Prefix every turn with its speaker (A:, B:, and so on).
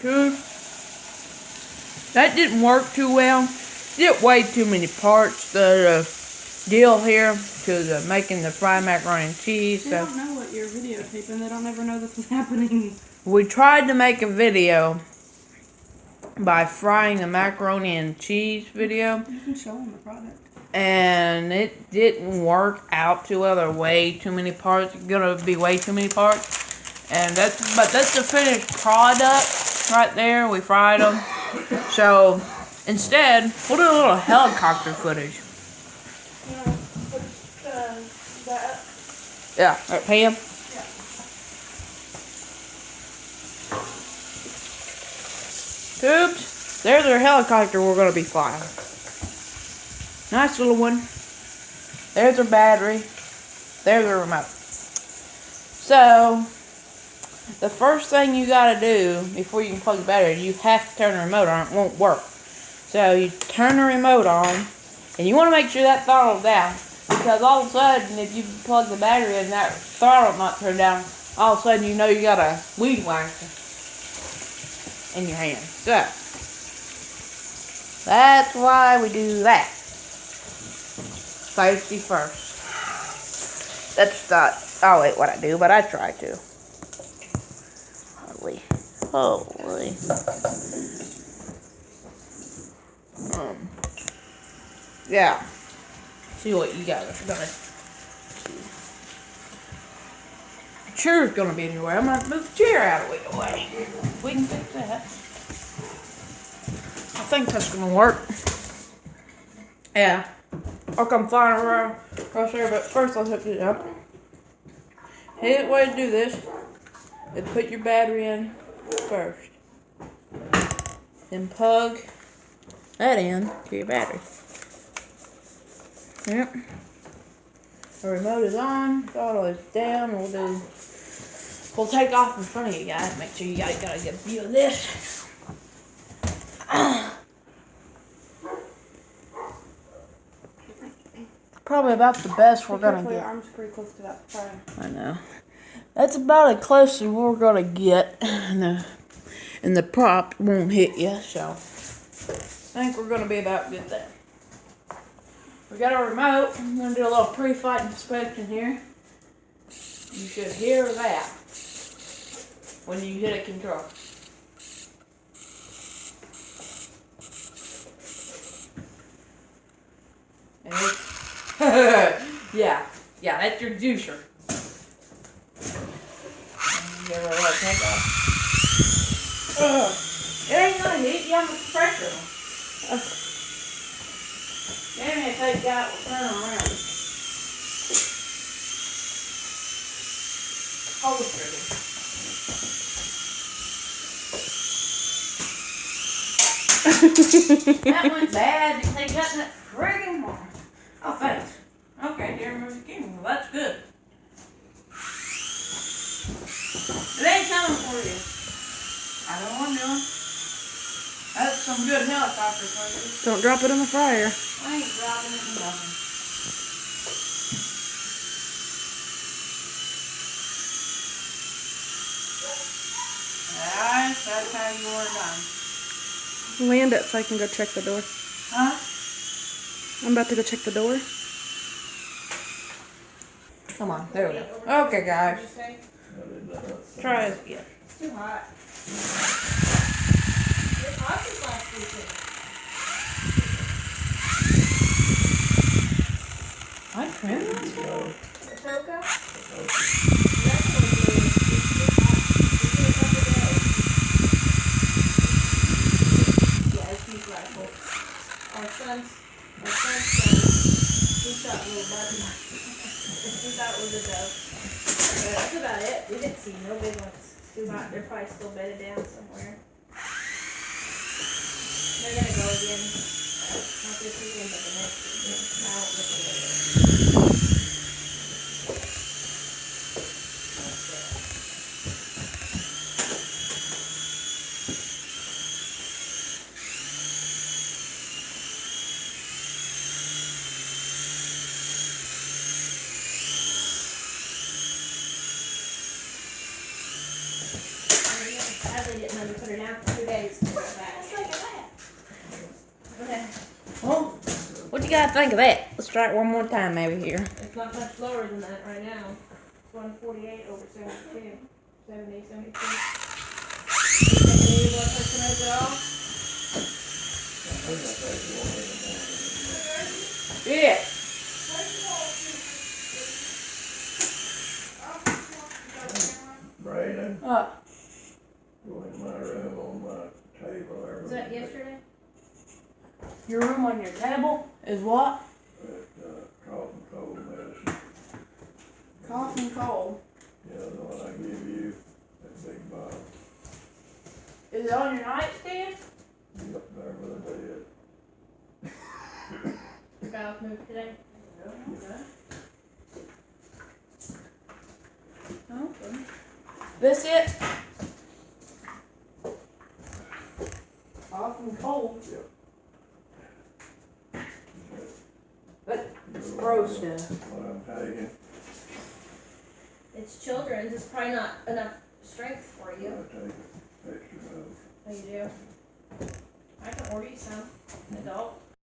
A: Dude, that didn't work too well. Did way too many parts. The deal here to the making the fried macaroni and cheese.
B: They don't know what you're videotaping. They don't ever know this is happening.
A: We tried to make a video by frying the macaroni and cheese video.
B: You can show them the product.
A: And it didn't work out too well. There were way too many parts. Gonna be way too many parts. And that's the finished product right there. We fried them. So instead, we'll do a little helicopter footage. Yeah, right, Pam.
B: Yeah.
A: Tubes. There's our helicopter we're gonna be flying. Nice little one. There's our battery. There's our remote. So, the first thing you gotta do before you can plug the battery, you have to turn the remote on. It won't work. So, you turn the remote on, and you want to make sure that throttle's down. Because all of a sudden, if you plug the battery in, that throttle not turned down, all of a sudden you know you got a weed whacker in your hand. So, that's why we do that. Safety first. That's not always what I do, but I try to. Holy. Yeah. See what you guys are gonna see. The chair's gonna be anywhere. I'm gonna move the chair out of the way. We can fix that. I think that's gonna work. Yeah. I'll come flying around across there, but first let's hook it up. Hey, way to do this is put your battery in first. Then plug that in to your battery. Yep. The remote is on, throttle is down. We'll take off in front of you guys. Make sure you guys got a good view of this. Probably about the best we're gonna get.
B: Your arm's pretty close to that fire.
A: I know. That's about as close as we're gonna get, and the prop won't hit you. So I think we're gonna be about good there. We got our remote. I'm gonna do a little pre-flight inspection here. You should hear that when you hit a control. And it's yeah, that's your juicer. Give her a little take off. It ain't gonna hit you on the pressure. Maybe if they got will turn around. Hold the trigger. That went bad. They got that friggin' one. Oh, thanks. Okay, dear Mr. King. Well, that's good. It ain't coming for you. I don't know what I'm doing. That's some good helicopter footage.
B: Don't drop it in the fryer.
A: I ain't dropping it in nothing. That's how you are done.
B: Land it so I can go check the door.
A: Huh?
B: I'm about to go check the door.
A: Come on, there we go. Okay, guys. Try it again.
C: It's too hot. It's hot this last weekend.
A: I trimmed this.
C: The Toka? Yeah, it's huge rifle. Our son's son, he shot a little button. He thought it was a dove. But that's about it. We didn't see no big ones. It's too hot. They're probably still bedded down somewhere. They're gonna go again. Not this weekend, but the next weekend. I won't look at it. Sadly, didn't let me put her here now for 2 days. Let's look at that. Okay.
A: Well, what you gotta think of that? Let's try it one more time maybe here.
C: It's not much lower than that right now. It's 148 over 72. 70, 72. Any blood pressure meds at all?
A: Yeah.
D: Brayden, go in my room on my table there.
C: Was that yesterday?
A: Your room on your table is what?
D: Cough and cold medicine.
A: Cough and cold.
D: Yeah, the one I give you, that big bottle.
A: Is it on your nightstand?
D: You up there with a bed.
C: Your valve moved today?
A: Okay. This it? Cough and cold. That's gross stuff.
D: What I'm taking,
C: It's children's. It's probably not enough strength for
D: I
C: you.
D: take extra dose.
C: Oh, you do? I can order you some. Adult.